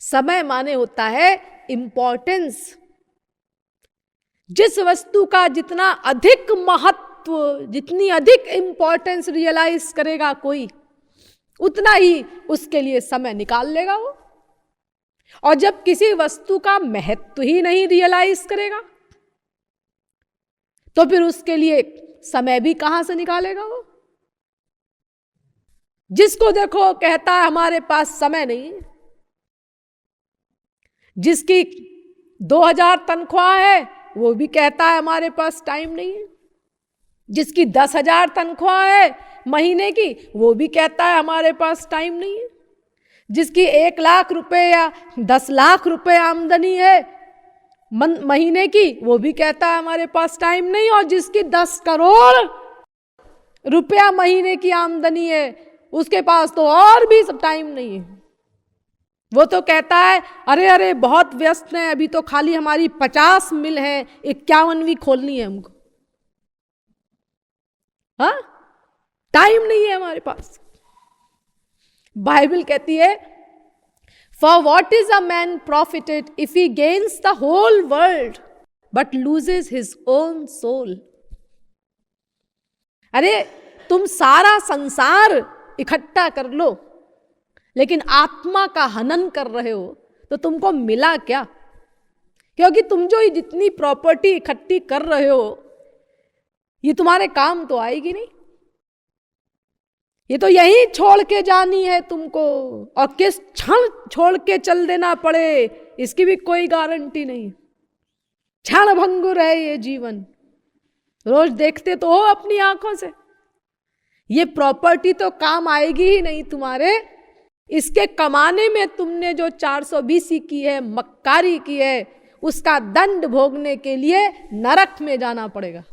समय माने होता है इंपॉर्टेंस। जिस वस्तु का जितना अधिक महत्व, जितनी अधिक इंपॉर्टेंस रियलाइज करेगा कोई, उतना ही उसके लिए समय निकाल लेगा वो। और जब किसी वस्तु का महत्व ही नहीं रियलाइज करेगा तो फिर उसके लिए समय भी कहां से निकालेगा वो। जिसको देखो कहता है हमारे पास समय नहीं है, जिसकी 2000 तनख्वाह है वो भी कहता है हमारे पास टाइम नहीं है, जिसकी 10,000 तनख्वाह है महीने की वो भी कहता है हमारे पास टाइम नहीं है, जिसकी 1 लाख रुपए या 10 लाख रुपए आमदनी है महीने की वो भी कहता है हमारे पास टाइम नहीं, और जिसकी 10 करोड़ रुपया महीने की आमदनी है उसके पास तो और भी सब टाइम नहीं है। वो तो कहता है अरे अरे बहुत व्यस्त हैं, अभी तो खाली हमारी 50 मिल है, 51वीं खोलनी है हमको, हाँ टाइम नहीं है हमारे पास। बाइबल कहती है for what is a man profited if he gains the whole world but loses his own soul. अरे तुम सारा संसार इकट्ठा कर लो लेकिन आत्मा का हनन कर रहे हो तो तुमको मिला क्या? क्योंकि तुम जो जितनी प्रॉपर्टी इकट्ठी कर रहे हो ये तुम्हारे काम तो आएगी नहीं, ये तो यही छोड़ के जानी है तुमको, और किस क्षण छोड़ के चल देना पड़े इसकी भी कोई गारंटी नहीं। क्षण भंगुर है ये जीवन, रोज देखते तो हो अपनी आंखों से। ये प्रॉपर्टी तो काम आएगी ही नहीं तुम्हारे, इसके कमाने में तुमने जो 420 की है, मक्कारी की है, उसका दंड भोगने के लिए नरक में जाना पड़ेगा,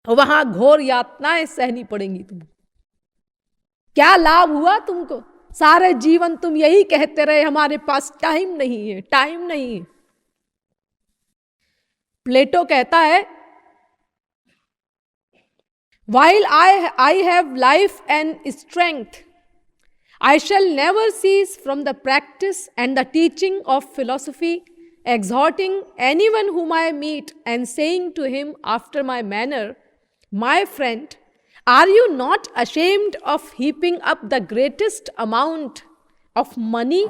वहां घोर यातनाएं सहनी पड़ेंगी तुमको। क्या लाभ हुआ तुमको? सारे जीवन तुम यही कहते रहे हमारे पास टाइम नहीं है, टाइम नहीं है। प्लेटो कहता है While I have life and strength, I shall never cease from the practice and the teaching of philosophy, exhorting anyone whom I meet and saying to him after my manner, my friend, are you not ashamed of heaping up the greatest amount of money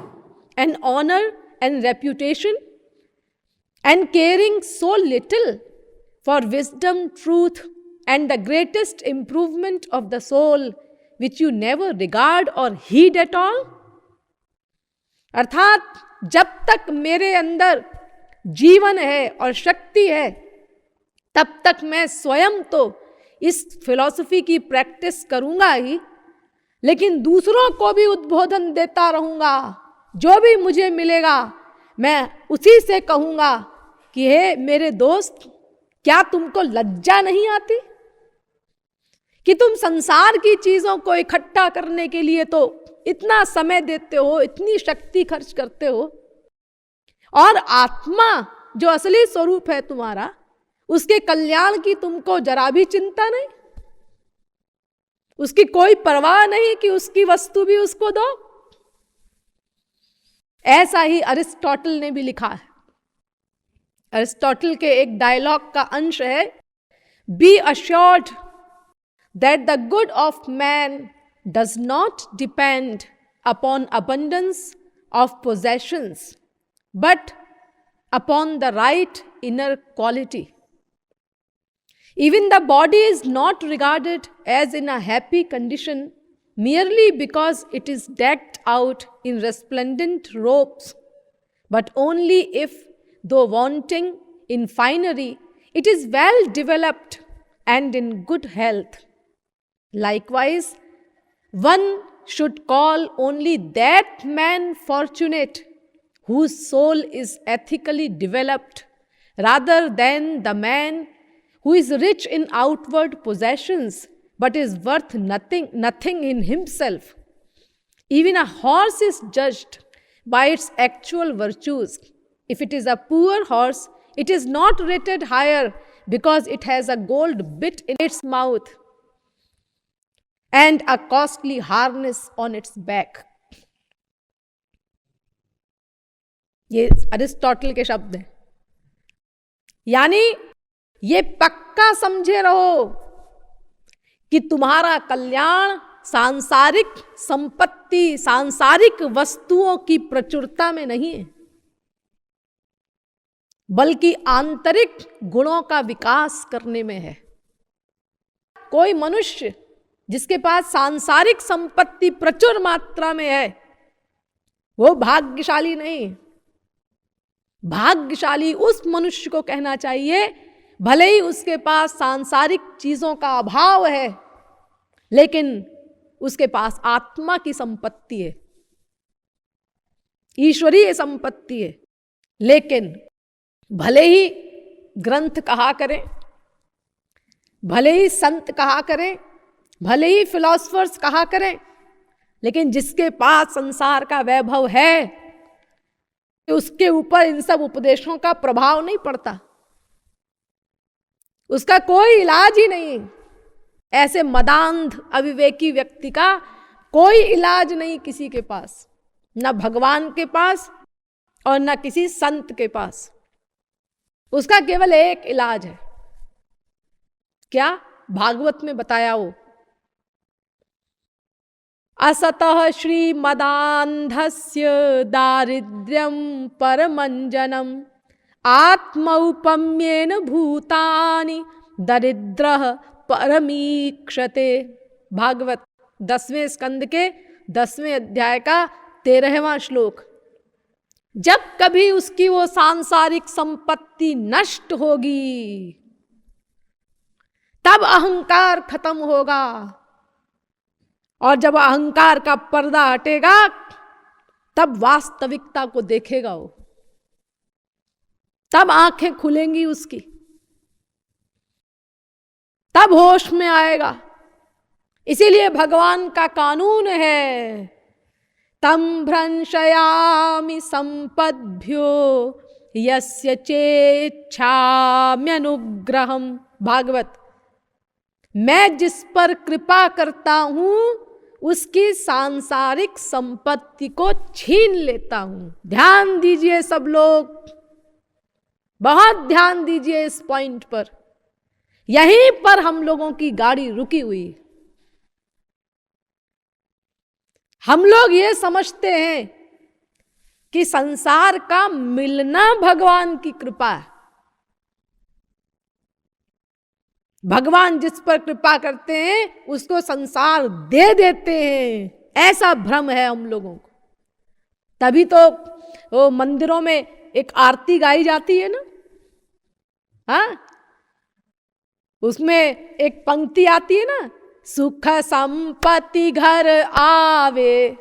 and honor and reputation, and caring so little for wisdom, truth, and the greatest improvement of the soul, which you never regard or heed at all? अर्थात जब तक मेरे अंदर जीवन है और शक्ति है तब तक मैं स्वयं तो इस फिलॉसफी की प्रैक्टिस करूंगा ही, लेकिन दूसरों को भी उद्बोधन देता रहूंगा। जो भी मुझे मिलेगा मैं उसी से कहूंगा कि हे मेरे दोस्त, क्या तुमको लज्जा नहीं आती कि तुम संसार की चीजों को इकट्ठा करने के लिए तो इतना समय देते हो, इतनी शक्ति खर्च करते हो, और आत्मा जो असली स्वरूप है तुम्हारा, उसके कल्याण की तुमको जरा भी चिंता नहीं, उसकी कोई परवाह नहीं कि उसकी वस्तु भी उसको दो। ऐसा ही अरिस्टोटल ने भी लिखा है। अरिस्टोटल के एक डायलॉग का अंश है, B assured that the good of man does not depend upon abundance of possessions, but upon the right inner quality. Even the body is not regarded as in a happy condition merely because it is decked out in resplendent robes, but only if, though wanting in finery, it is well developed and in good health. Likewise, one should call only that man fortunate whose soul is ethically developed, rather than the man who is rich in outward possessions but is worth nothing in himself. Even a horse is judged by its actual virtues. If it is a poor horse, it is not rated higher because it has a gold bit in its mouth and a costly harness on its back. ये Aristotle के शब्द हैं। यानी ये पक्का समझे रहो कि तुम्हारा कल्याण सांसारिक संपत्ति, सांसारिक वस्तुओं की प्रचुरता में नहीं है, बल्कि आंतरिक गुणों का विकास करने में है। कोई मनुष्य जिसके पास सांसारिक संपत्ति प्रचुर मात्रा में है, वो भाग्यशाली नहीं। भाग्यशाली उस मनुष्य को कहना चाहिए, भले ही उसके पास सांसारिक चीजों का अभाव है, लेकिन उसके पास आत्मा की संपत्ति है, ईश्वरीय संपत्ति है। लेकिन भले ही ग्रंथ कहा करें, भले ही संत कहा करें, भले ही फिलोसफर्स कहा करें, लेकिन जिसके पास संसार का वैभव है, उसके ऊपर इन सब उपदेशों का प्रभाव नहीं पड़ता, उसका कोई इलाज ही नहीं। ऐसे मदांध अविवेकी व्यक्ति का कोई इलाज नहीं किसी के पास, न भगवान के पास और न किसी संत के पास। उसका केवल एक इलाज है, क्या? भागवत में बताया हो, असतः श्रीमदान्धस्य दारिद्र्यं परमंजनम आत्मौपम्येन भूतानि दरिद्रः परमीक्षते। भागवत 10वें स्कंद के 10वें अध्याय का 13वां श्लोक। जब कभी उसकी वो सांसारिक संपत्ति नष्ट होगी, तब अहंकार खत्म होगा, और जब अहंकार का पर्दा हटेगा, तब वास्तविकता को देखेगा वो, तब आंखें खुलेंगी उसकी, तब होश में आएगा। इसीलिए भगवान का कानून है, तम भ्रंशयामि संपद्भ्यो यस्य चेच्छाम्यनुग्रहम्। भागवत, मैं जिस पर कृपा करता हूं उसकी सांसारिक संपत्ति को छीन लेता हूं। ध्यान दीजिए सब लोग, बहुत ध्यान दीजिए इस पॉइंट पर। यहीं पर हम लोगों की गाड़ी रुकी हुई। हम लोग ये समझते हैं कि संसार का मिलना भगवान की कृपा है, भगवान जिस पर कृपा करते हैं उसको संसार दे देते हैं, ऐसा भ्रम है हम लोगों को। तभी तो वो मंदिरों में एक आरती गाई जाती है ना, हाँ, उसमें एक पंक्ति आती है ना, सुख संपत्ति घर आवे।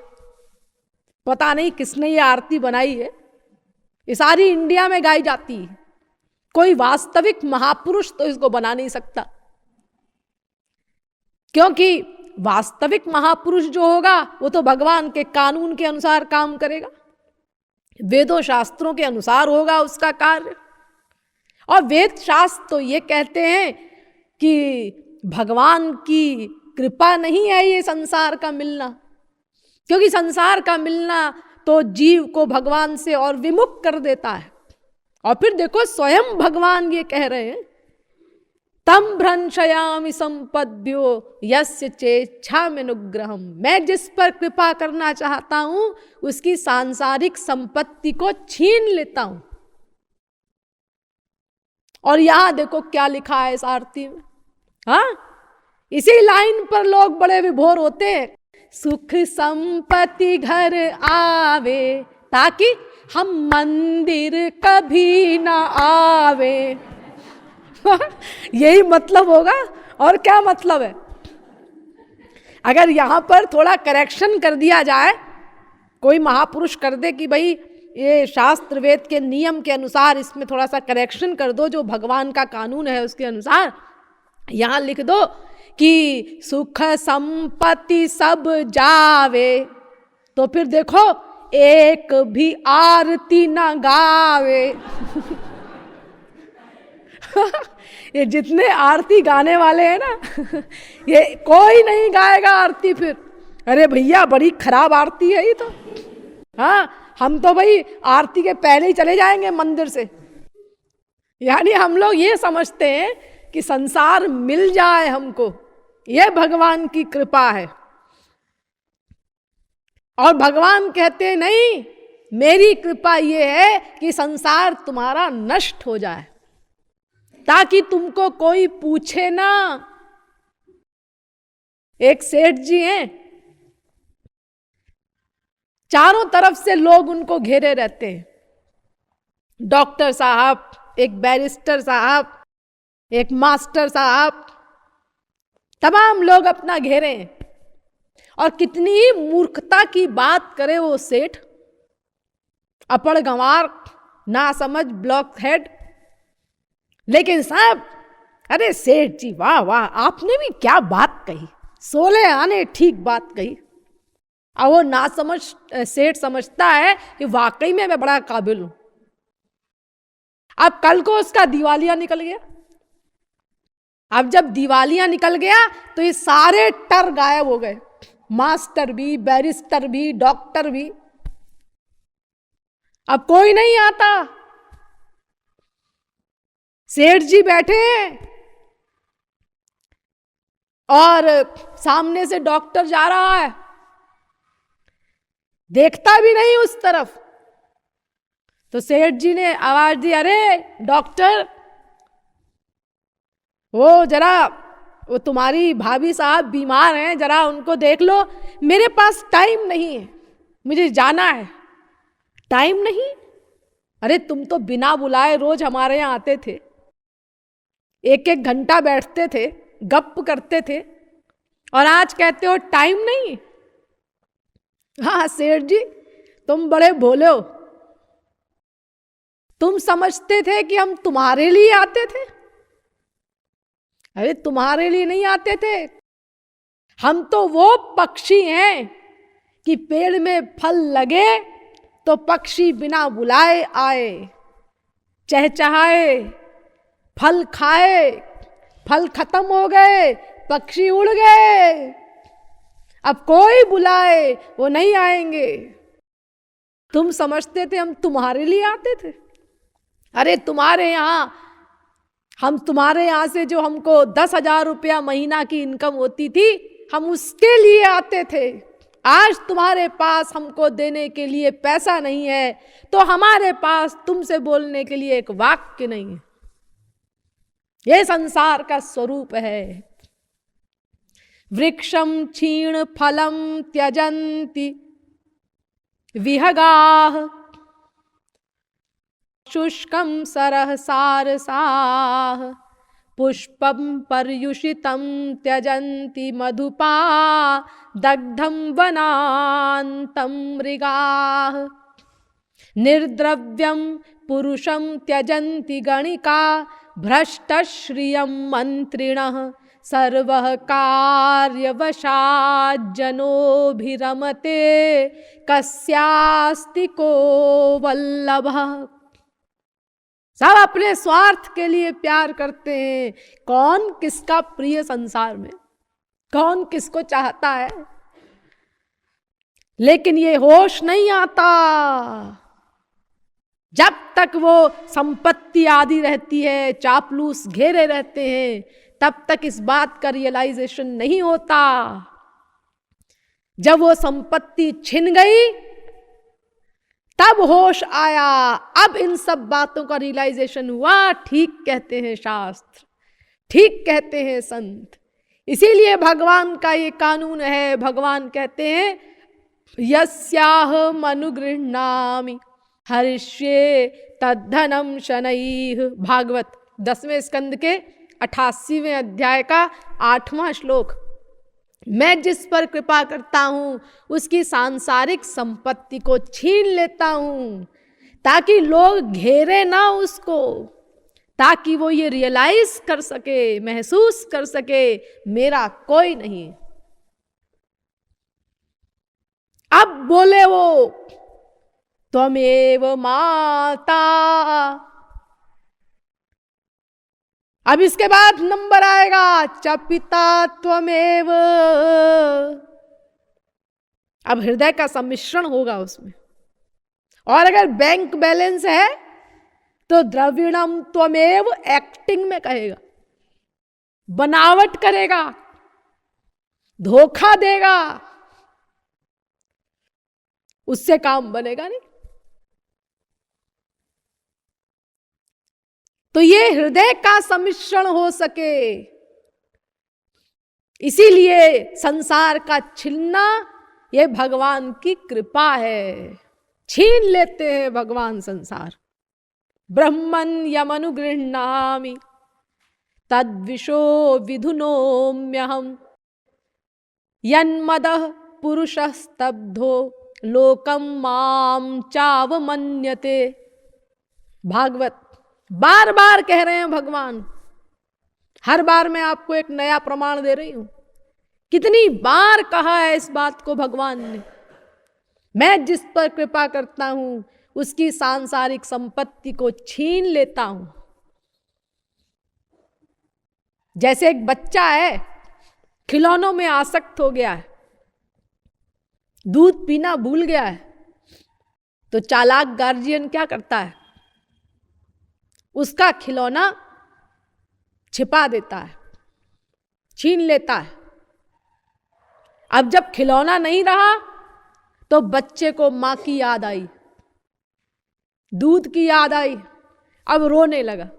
पता नहीं किसने ये आरती बनाई है, ये सारी इंडिया में गाई जाती है। कोई वास्तविक महापुरुष तो इसको बना नहीं सकता, क्योंकि वास्तविक महापुरुष जो होगा वो तो भगवान के कानून के अनुसार काम करेगा, वेदों शास्त्रों के अनुसार होगा उसका कार्य। और वेद शास्त्र तो ये कहते हैं कि भगवान की कृपा नहीं है ये संसार का मिलना, क्योंकि संसार का मिलना तो जीव को भगवान से और विमुख कर देता है। और फिर देखो स्वयं भगवान ये कह रहे हैं, तम भ्रंशयामि संपद्भ्यो यस्य चेच्छाम्यनुग्रहम्। मैं जिस पर कृपा करना चाहता हूं उसकी सांसारिक संपत्ति को छीन लेता हूं। और यहां देखो क्या लिखा है इस आरती में, हाँ, इसी लाइन पर लोग बड़े विभोर होते हैं, सुख संपत्ति घर आवे ताकि हम मंदिर कभी ना आवे। यही मतलब होगा, और क्या मतलब है? अगर यहां पर थोड़ा करेक्शन कर दिया जाए, कोई महापुरुष कर दे कि भाई ये शास्त्र वेद के नियम के अनुसार इसमें थोड़ा सा करेक्शन कर दो, जो भगवान का कानून है उसके अनुसार, यहां लिख दो कि सुख संपत्ति सब जावे, तो फिर देखो एक भी आरती न गावे। ये जितने आरती गाने वाले हैं ना, ये कोई नहीं गाएगा आरती फिर। अरे भैया बड़ी खराब आरती है ये तो, हाँ, हम तो भाई आरती के पहले ही चले जाएंगे मंदिर से। यानी हम लोग ये समझते हैं कि संसार मिल जाए हमको, ये भगवान की कृपा है। और भगवान कहते हैं नहीं, मेरी कृपा ये है कि संसार तुम्हारा नष्ट हो जाए, ताकि तुमको कोई पूछे ना। एक सेठ जी हैं, चारों तरफ से लोग उनको घेरे रहते हैं, डॉक्टर साहब, एक बैरिस्टर साहब, एक मास्टर साहब, तमाम लोग अपना घेरे हैं। और कितनी ही मूर्खता की बात करे वो सेठ, अपड़ गंवार, ना समझ, ब्लॉक हेड। लेकिन साहब, अरे सेठ जी वाह वाह, आपने भी क्या बात कही, 16 आने ठीक बात कही। और वो ना समझ सेठ समझता है कि वाकई में मैं बड़ा काबिल हूं। अब कल को उसका दिवालिया निकल गया। अब जब दिवालिया निकल गया तो ये सारे टर गायब हो गए, मास्टर भी, बैरिस्टर भी, डॉक्टर भी। अब कोई नहीं आता। सेठ जी बैठे हैं और सामने से डॉक्टर जा रहा है, देखता भी नहीं उस तरफ। तो सेठ जी ने आवाज दी, अरे डॉक्टर, वो तुम्हारी भाभी साहब बीमार हैं, जरा उनको देख लो। मेरे पास टाइम नहीं है, मुझे जाना है। टाइम नहीं? अरे तुम तो बिना बुलाए रोज हमारे यहाँ आते थे, 1-1 घंटा बैठते थे, गप करते थे, और आज कहते हो टाइम नहीं। हाँ सेठ जी, तुम बड़े भोले हो। तुम समझते थे कि हम तुम्हारे लिए आते थे। अरे तुम्हारे लिए नहीं आते थे, हम तो वो पक्षी हैं कि पेड़ में फल लगे तो पक्षी बिना बुलाए आए, चहचहाए, फल खाए, फल खत्म हो गए, पक्षी उड़ गए। अब कोई बुलाए वो नहीं आएंगे। तुम समझते थे हम तुम्हारे लिए आते थे। अरे तुम्हारे यहां, हम तुम्हारे यहां से जो हमको 10,000 रुपया महीना की इनकम होती थी, हम उसके लिए आते थे। आज तुम्हारे पास हमको देने के लिए पैसा नहीं है, तो हमारे पास तुमसे बोलने के लिए एक वाक्य नहीं है। ये संसार का स्वरूप है। वृक्षम क्षीण फलम त्यजन्ति विहगाः, शुष्कं सरः सारसाः, पुष्पं पर्युषितं त्यजन्ति मधुपा, दग्धं वनान्तं मृगाः। निर्द्रव्यं पुरुषं त्यजन्ति गणिका, भ्रष्टश्रियं मन्त्रिणः, सर्वः कार्यवशाज्जनोभिरमते, कस्यास्ति को वल्लभः। सब अपने स्वार्थ के लिए प्यार करते हैं। कौन किसका प्रिय संसार में, कौन किसको चाहता है? लेकिन ये होश नहीं आता। जब तक वो संपत्ति आदि रहती है, चापलूस घेरे रहते हैं, तब तक इस बात का रियलाइजेशन नहीं होता। जब वो संपत्ति छिन गई तब होश आया, अब इन सब बातों का रियलाइजेशन हुआ। ठीक कहते हैं शास्त्र, ठीक कहते हैं संत। इसीलिए भगवान का ये कानून है। भगवान कहते हैं यस्याहम् अनुगृह्णामि हरिष्ये तद्धनम शनैः। भागवत 10वें स्कंद के 88वें अध्याय का 8वां श्लोक। मैं जिस पर कृपा करता हूं उसकी सांसारिक संपत्ति को छीन लेता हूं, ताकि लोग घेरे ना उसको, ताकि वो ये रियलाइज कर सके, महसूस कर सके मेरा कोई नहीं। अब बोले वो त्वमेव माता। अब इसके बाद नंबर आएगा च पिता त्वमेव। अब हृदय का सम्मिश्रण होगा उसमें। और अगर बैंक बैलेंस है तो द्रविणम त्वमेव एक्टिंग में कहेगा, बनावट करेगा, धोखा देगा, उससे काम बनेगा नहीं। तो ये हृदय का सम्मिश्रण हो सके, इसीलिए संसार का छीनना ये भगवान की कृपा है। छीन लेते हैं भगवान संसार। ब्रह्मन यमनुगृह्णामि तद्विशो विधुनोम्यहम यन्मदः पुरुषस्तब्धो लोकम माम चावमन्यते। भागवत बार बार कह रहे हैं भगवान। हर बार मैं आपको एक नया प्रमाण दे रही हूं। कितनी बार कहा है इस बात को भगवान ने, मैं जिस पर कृपा करता हूं उसकी सांसारिक संपत्ति को छीन लेता हूं। जैसे एक बच्चा है, खिलौनों में आसक्त हो गया है, दूध पीना भूल गया है, तो चालाक गार्जियन क्या करता है, उसका खिलौना छिपा देता है, छीन लेता है। अब जब खिलौना नहीं रहा तो बच्चे को मां की याद आई, दूध की याद आई, अब रोने लगा।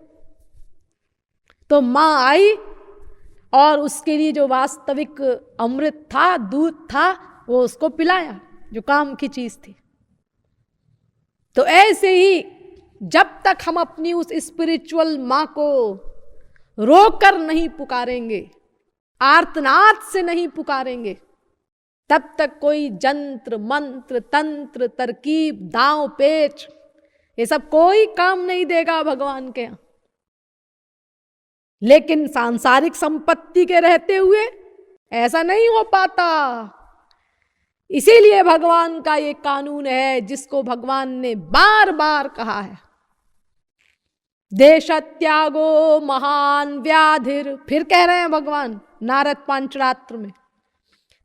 तो मां आई और उसके लिए जो वास्तविक अमृत था, दूध था, वो उसको पिलाया, जो काम की चीज थी। तो ऐसे ही जब तक हम अपनी उस स्पिरिचुअल मां को रोकर नहीं पुकारेंगे, आर्तनाद से नहीं पुकारेंगे, तब तक कोई जंत्र मंत्र तंत्र तरकीब दांव पेच ये सब कोई काम नहीं देगा भगवान के यहां। लेकिन सांसारिक संपत्ति के रहते हुए ऐसा नहीं हो पाता। इसीलिए भगवान का ये कानून है जिसको भगवान ने बार बार कहा है, देशत्यागो महान व्याधिर। फिर कह रहे हैं भगवान नारद पांचरात्र में,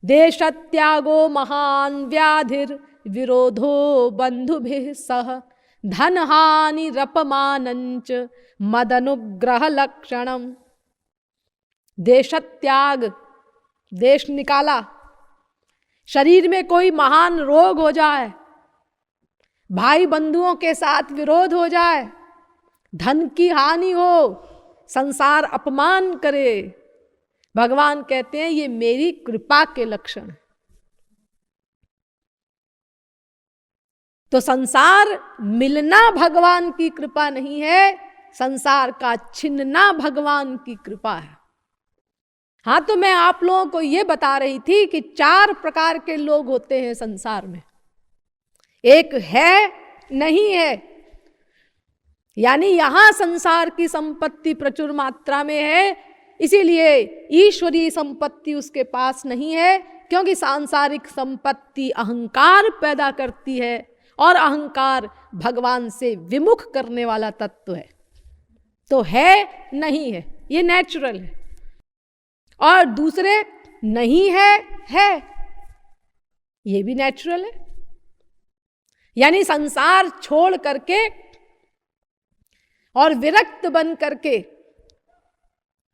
देशत्यागो महान व्याधिर विरोधो बंधुभिः सह धन हानि रपमानंच मदनुग्रह लक्षणम। देशत्याग, देश निकाला, शरीर में कोई महान रोग हो जाए, भाई बंधुओं के साथ विरोध हो जाए, धन की हानि हो, संसार अपमान करे, भगवान कहते हैं ये मेरी कृपा के लक्षण है। तो संसार मिलना भगवान की कृपा नहीं है, संसार का छिनना भगवान की कृपा है। हाँ, तो मैं आप लोगों को यह बता रही थी कि 4 प्रकार के लोग होते हैं संसार में। एक है, नहीं है, यानी यहां संसार की संपत्ति प्रचुर मात्रा में है, इसीलिए ईश्वरीय संपत्ति उसके पास नहीं है, क्योंकि सांसारिक संपत्ति अहंकार पैदा करती है और अहंकार भगवान से विमुख करने वाला तत्व है। तो है, नहीं है, ये नेचुरल है। और दूसरे नहीं है, ये भी नेचुरल है। यानी संसार छोड़ करके और विरक्त बन करके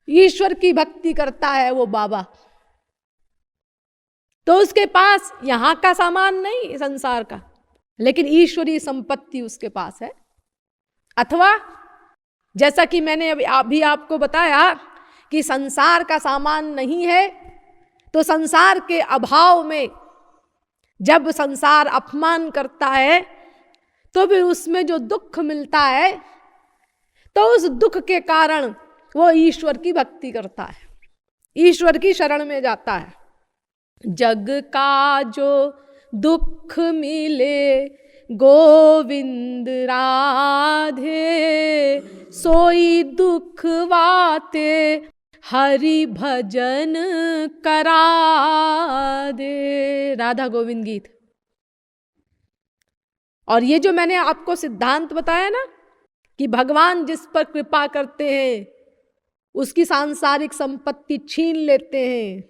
ईश्वर की भक्ति करता है वो बाबा, तो उसके पास यहां का सामान नहीं संसार का, लेकिन ईश्वरीय संपत्ति उसके पास है। अथवा जैसा कि मैंने अभी आपको बताया कि संसार का सामान नहीं है, तो संसार के अभाव में जब संसार अपमान करता है तो भी उसमें जो दुख मिलता है, तो उस दुख के कारण वो ईश्वर की भक्ति करता है, ईश्वर की शरण में जाता है। जग का जो दुख मिले गोविंद राधे, सोई दुख वाते हरि भजन करा दे। राधा गोविंद गीत। और ये जो मैंने आपको सिद्धांत बताया ना कि भगवान जिस पर कृपा करते हैं उसकी सांसारिक संपत्ति छीन लेते हैं,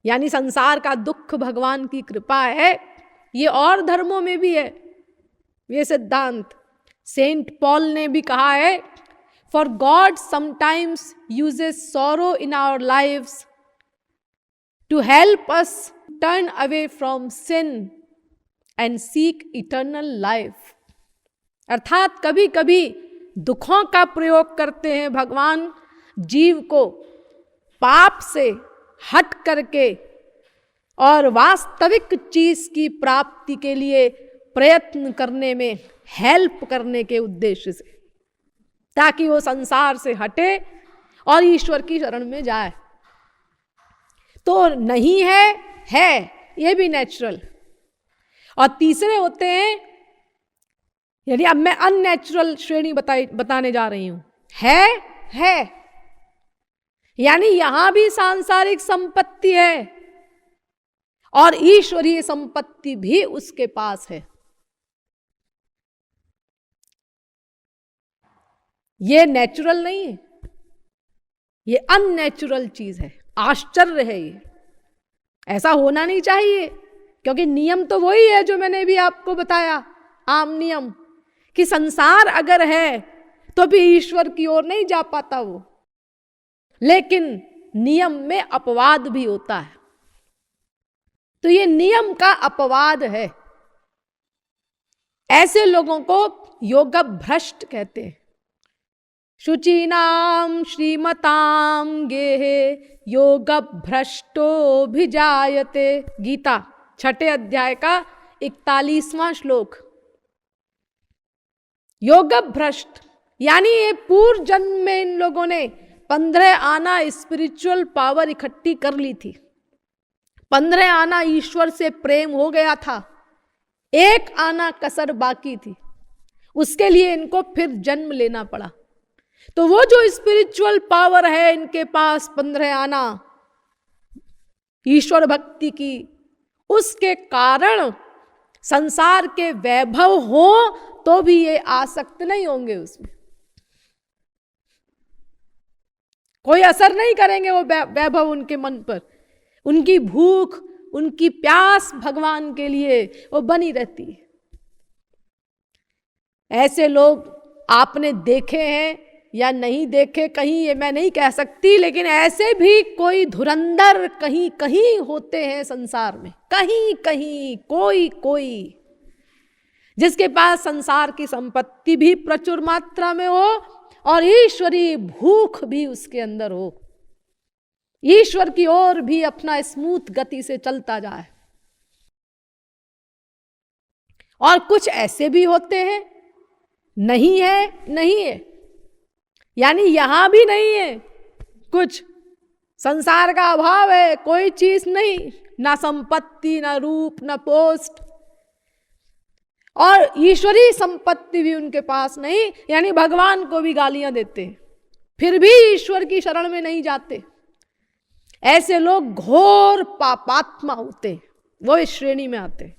यानी संसार का दुख भगवान की कृपा है, ये और धर्मों में भी है। ये सिद्धांत सेंट पॉल ने भी कहा है, for God sometimes uses sorrow in our lives to help us turn away from sin and seek eternal life. अर्थात कभी कभी दुखों का प्रयोग करते हैं भगवान जीव को पाप से हट करके और वास्तविक चीज की प्राप्ति के लिए प्रयत्न करने में हेल्प करने के उद्देश्य से, ताकि वो संसार से हटे और ईश्वर की शरण में जाए। तो नहीं है ये भी नेचुरल। और तीसरे होते हैं, यानी अब मैं अननेचुरल श्रेणी बताने जा रही हूं। है यानी यहां भी सांसारिक संपत्ति है और ईश्वरीय संपत्ति भी उसके पास है। ये नेचुरल नहीं है, ये अननेचुरल चीज है, आश्चर्य है। ये ऐसा होना नहीं चाहिए, क्योंकि नियम तो वही है जो मैंने भी आपको बताया, आम नियम, कि संसार अगर है तो भी ईश्वर की ओर नहीं जा पाता वो। लेकिन नियम में अपवाद भी होता है, तो ये नियम का अपवाद है। ऐसे लोगों को योग भ्रष्ट कहते हैं। शुचीनाम श्रीमताम गेहे योग भ्रष्टो भिजायते। गीता 6 अध्याय का 41वां श्लोक। योग भ्रष्ट यानी ये पूर्व जन्म में इन लोगों ने 15 आना स्पिरिचुअल पावर इकट्ठी कर ली थी, 15 आना ईश्वर से प्रेम हो गया था, 1 आना कसर बाकी थी, उसके लिए इनको फिर जन्म लेना पड़ा। तो वो जो स्पिरिचुअल पावर है इनके पास 15 आना ईश्वर भक्ति की, उसके कारण संसार के वैभव हो तो भी ये आसक्त नहीं होंगे, उसमें कोई असर नहीं करेंगे वो वैभव उनके मन पर। उनकी भूख, उनकी प्यास भगवान के लिए वो बनी रहती है। ऐसे लोग आपने देखे हैं या नहीं देखे, कहीं ये मैं नहीं कह सकती, लेकिन ऐसे भी कोई धुरंधर कहीं कहीं होते हैं संसार में, कहीं कहीं कोई जिसके पास संसार की संपत्ति भी प्रचुर मात्रा में हो और ईश्वरीय भूख भी उसके अंदर हो, ईश्वर की ओर भी अपना स्मूथ गति से चलता जाए। और कुछ ऐसे भी होते हैं नहीं है, यानी यहां भी नहीं है, कुछ संसार का अभाव है, कोई चीज नहीं, ना संपत्ति, ना रूप, ना पोस्ट, और ईश्वरीय संपत्ति भी उनके पास नहीं, यानी भगवान को भी गालियां देते, फिर भी ईश्वर की शरण में नहीं जाते। ऐसे लोग घोर पापात्मा होते, वो इस श्रेणी में आते।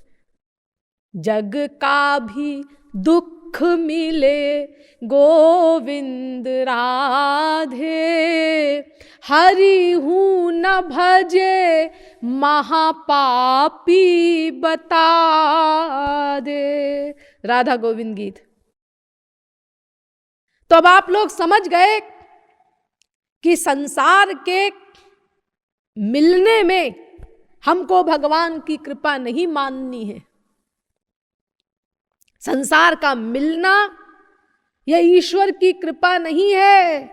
जग का भी दुख मिले गोविंद राधे, हरि हूं न भजे महापापी बता दे। राधा गोविंद गीत। तो अब आप लोग समझ गए कि संसार के मिलने में हमको भगवान की कृपा नहीं माननी है। संसार का मिलना यह ईश्वर की कृपा नहीं है,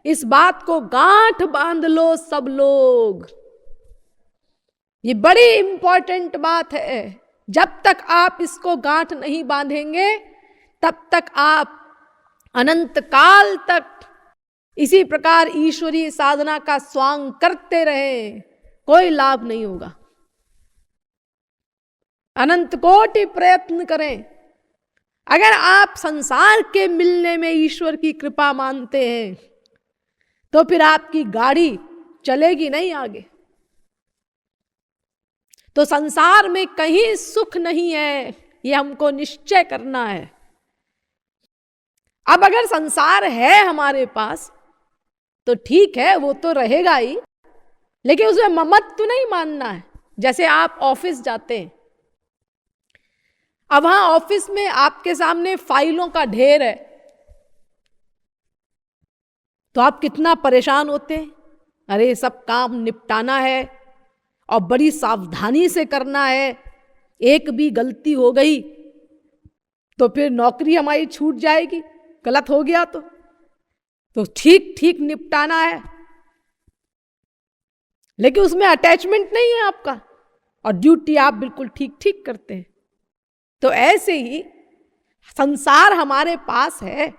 इस बात को गांठ बांध लो सब लोग। ये बड़ी इंपॉर्टेंट बात है। जब तक आप इसको गांठ नहीं बांधेंगे तब तक आप अनंत काल तक इसी प्रकार ईश्वरीय साधना का स्वांग करते रहें, कोई लाभ नहीं होगा। अनंत कोटि प्रयत्न करें, अगर आप संसार के मिलने में ईश्वर की कृपा मानते हैं तो फिर आपकी गाड़ी चलेगी नहीं आगे। तो संसार में कहीं सुख नहीं है, यह हमको निश्चय करना है। अब अगर संसार है हमारे पास तो ठीक है, वो तो रहेगा ही, लेकिन उसमें ममत्व नहीं मानना है। जैसे आप ऑफिस जाते हैं, अब वहां ऑफिस में आपके सामने फाइलों का ढेर है, तो आप कितना परेशान होते हैं। अरे सब काम निपटाना है और बड़ी सावधानी से करना है, एक भी गलती हो गई तो फिर नौकरी हमारी छूट जाएगी, गलत हो गया तो ठीक ठीक निपटाना है। लेकिन उसमें अटैचमेंट नहीं है आपका और ड्यूटी आप बिल्कुल ठीक ठीक करते हैं। तो ऐसे ही संसार हमारे पास है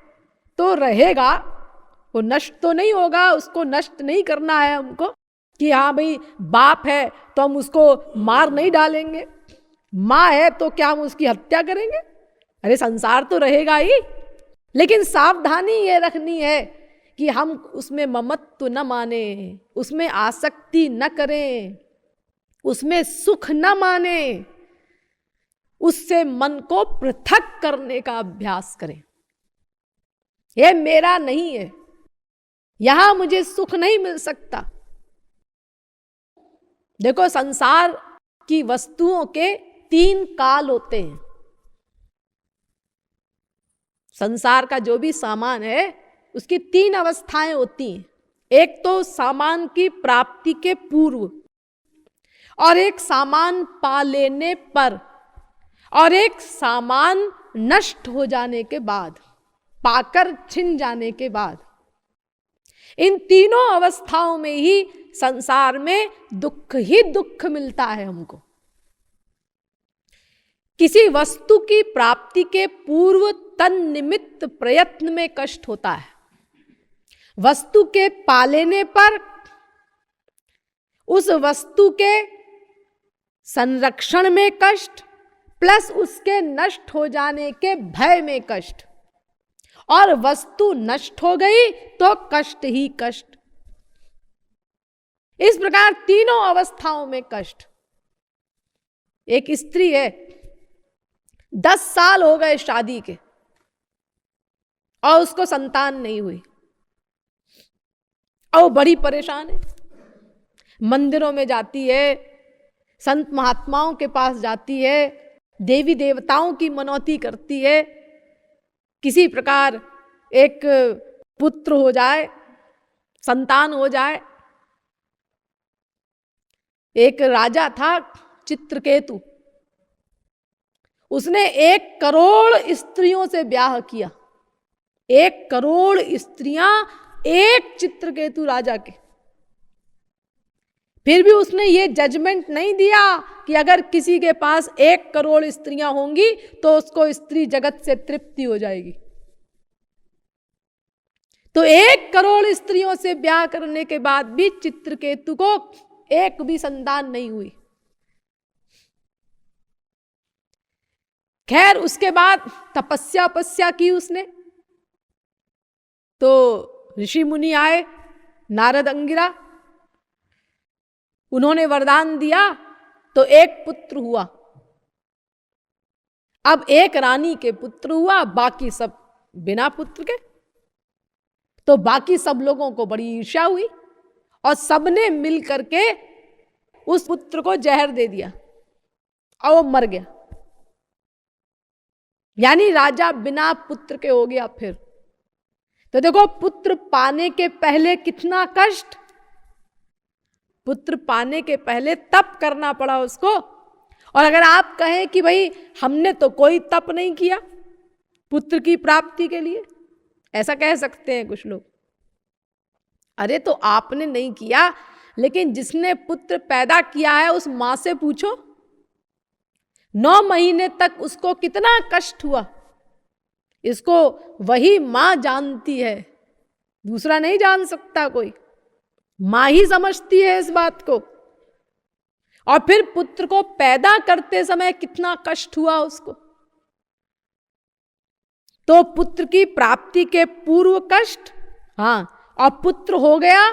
तो रहेगा, वो नष्ट तो नहीं होगा, उसको नष्ट नहीं करना है हमको कि हाँ भाई बाप है तो हम उसको मार नहीं डालेंगे, माँ है तो क्या हम उसकी हत्या करेंगे। अरे संसार तो रहेगा ही, लेकिन सावधानी ये रखनी है कि हम उसमें ममत्व न माने, उसमें आसक्ति न करें, उसमें सुख न माने, उससे मन को पृथक करने का अभ्यास करें। ये मेरा नहीं है, यहां मुझे सुख नहीं मिल सकता। देखो संसार की वस्तुओं के 3 काल होते हैं। संसार का जो भी सामान है उसकी 3 अवस्थाएं होती हैं। एक तो सामान की प्राप्ति के पूर्व, और एक सामान पा लेने पर, और एक सामान नष्ट हो जाने के बाद, पाकर छिन जाने के बाद। इन तीनों अवस्थाओं में ही संसार में दुख ही दुख मिलता है हमको। किसी वस्तु की प्राप्ति के पूर्व तन्निमित्त प्रयत्न में कष्ट होता है, वस्तु के पा लेने पर उस वस्तु के संरक्षण में कष्ट, प्लस उसके नष्ट हो जाने के भय में कष्ट, और वस्तु नष्ट हो गई तो कष्ट ही कष्ट। इस प्रकार तीनों अवस्थाओं में कष्ट। एक स्त्री है, 10 साल हो गए शादी के और उसको संतान नहीं हुई और वो बड़ी परेशान है। मंदिरों में जाती है, संत महात्माओं के पास जाती है, देवी देवताओं की मनौती करती है, किसी प्रकार एक पुत्र हो जाए, संतान हो जाए। एक राजा था चित्रकेतु, उसने 1 करोड़ स्त्रियों से ब्याह किया। 1 करोड़ स्त्रियां एक चित्रकेतु राजा के। फिर भी उसने ये जजमेंट नहीं दिया कि अगर किसी के पास 1 करोड़ स्त्रियां होंगी तो उसको स्त्री जगत से तृप्ति हो जाएगी। तो 1 करोड़ स्त्रियों से ब्याह करने के बाद भी चित्रकेतु को एक भी संतान नहीं हुई। खैर उसके बाद तपस्या की उसने, तो ऋषि मुनि आए, नारद अंगिरा, उन्होंने वरदान दिया तो 1 पुत्र हुआ। अब 1 रानी के पुत्र हुआ, बाकी सब बिना पुत्र के। तो बाकी सब लोगों को बड़ी ईर्ष्या हुई और सबने मिल करके उस पुत्र को जहर दे दिया और वो मर गया। यानी राजा बिना पुत्र के हो गया। फिर तो देखो पुत्र पाने के पहले कितना कष्ट, पुत्र पाने के पहले तप करना पड़ा उसको। और अगर आप कहें कि भाई हमने तो कोई तप नहीं किया पुत्र की प्राप्ति के लिए, ऐसा कह सकते हैं कुछ लोग। अरे तो आपने नहीं किया, लेकिन जिसने पुत्र पैदा किया है उस मां से पूछो, 9 महीने तक उसको कितना कष्ट हुआ, इसको वही मां जानती है, दूसरा नहीं जान सकता कोई। मां ही समझती है इस बात को। और फिर पुत्र को पैदा करते समय कितना कष्ट हुआ उसको। तो पुत्र की प्राप्ति के पूर्व कष्ट, हाँ, और पुत्र हो गया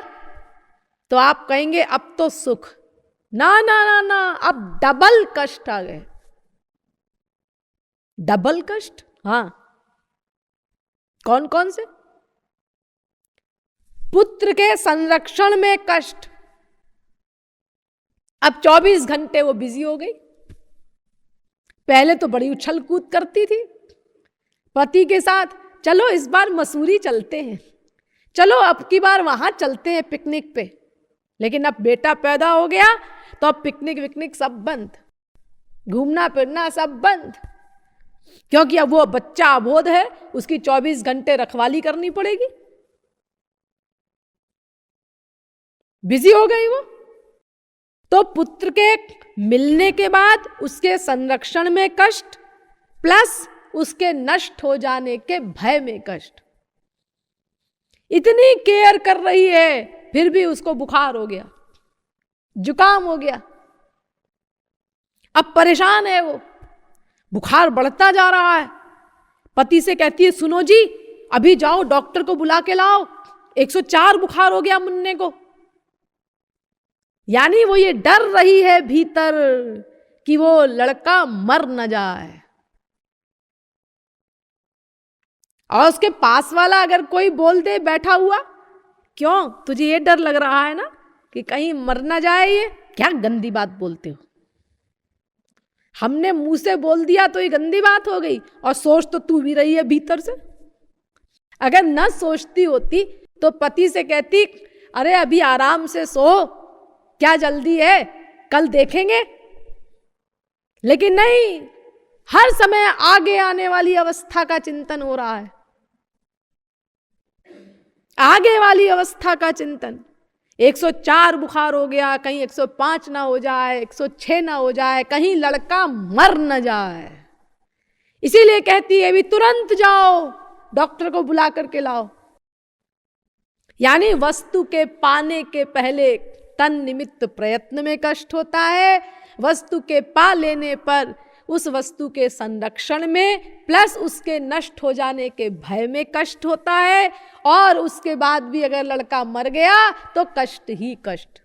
तो आप कहेंगे अब तो सुख। ना ना ना ना, अब डबल कष्ट आ गए, डबल कष्ट। हाँ, कौन कौन से? पुत्र के संरक्षण में कष्ट। अब 24 घंटे वो बिजी हो गई, पहले तो बड़ी उछल कूद करती थी पति के साथ, चलो इस बार मसूरी चलते हैं, चलो अब की बार वहां चलते हैं पिकनिक पे। लेकिन अब बेटा पैदा हो गया तो अब पिकनिक विकनिक सब बंद, घूमना फिरना सब बंद, क्योंकि अब वो बच्चा अबोध है, उसकी 24 घंटे रखवाली करनी पड़ेगी। बिजी हो गई वो। तो पुत्र के मिलने के बाद उसके संरक्षण में कष्ट प्लस उसके नष्ट हो जाने के भय में कष्ट। इतनी केयर कर रही है फिर भी उसको बुखार हो गया, जुकाम हो गया, अब परेशान है वो, बुखार बढ़ता जा रहा है। पति से कहती है सुनो जी अभी जाओ डॉक्टर को बुला के लाओ, 104 बुखार हो गया मुन्ने को। यानी वो ये डर रही है भीतर कि वो लड़का मर न जाए। और उसके पास वाला अगर कोई बोल दे बैठा हुआ, क्यों तुझे ये डर लग रहा है ना कि कहीं मर ना जाए, ये क्या गंदी बात बोलते हो। हमने मुंह से बोल दिया तो ये गंदी बात हो गई, और सोच तो तू भी रही है भीतर से। अगर न सोचती होती तो पति से कहती अरे अभी आराम से सो, क्या जल्दी है, कल देखेंगे। लेकिन नहीं, हर समय आगे आने वाली अवस्था का चिंतन हो रहा है, आगे वाली अवस्था का चिंतन। 104 बुखार हो गया, कहीं 105 ना हो जाए, 106 ना हो जाए, कहीं लड़का मर न जाए। इसीलिए कहती है भी तुरंत जाओ डॉक्टर को बुला करके लाओ। यानी वस्तु के पाने के पहले तन निमित्त प्रयत्न में कष्ट होता है, वस्तु के पा लेने पर उस वस्तु के संरक्षण में प्लस उसके नष्ट हो जाने के भय में कष्ट होता है, और उसके बाद भी अगर लड़का मर गया तो कष्ट ही कष्ट।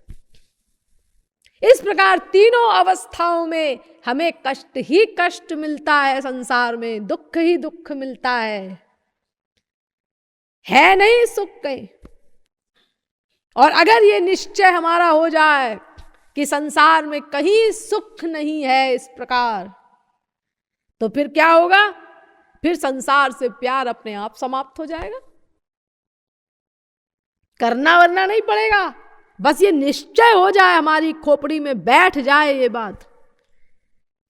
इस प्रकार तीनों अवस्थाओं में हमें कष्ट ही कष्ट मिलता है, संसार में दुख ही दुख मिलता है नहीं सुख कहीं। और अगर ये निश्चय हमारा हो जाए कि संसार में कहीं सुख नहीं है इस प्रकार, तो फिर क्या होगा, फिर संसार से प्यार अपने आप समाप्त हो जाएगा, करना वरना नहीं पड़ेगा। बस ये निश्चय हो जाए, हमारी खोपड़ी में बैठ जाए ये बात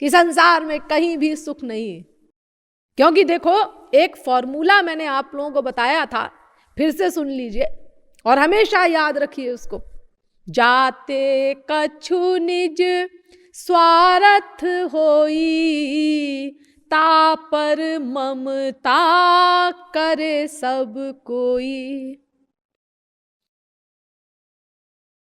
कि संसार में कहीं भी सुख नहीं है। क्योंकि देखो एक फॉर्मूला मैंने आप लोगों को बताया था, फिर से सुन लीजिए और हमेशा याद रखिए उसको। जाते कछु निज स्वार्थ होई, तापर ममता करे सब कोई।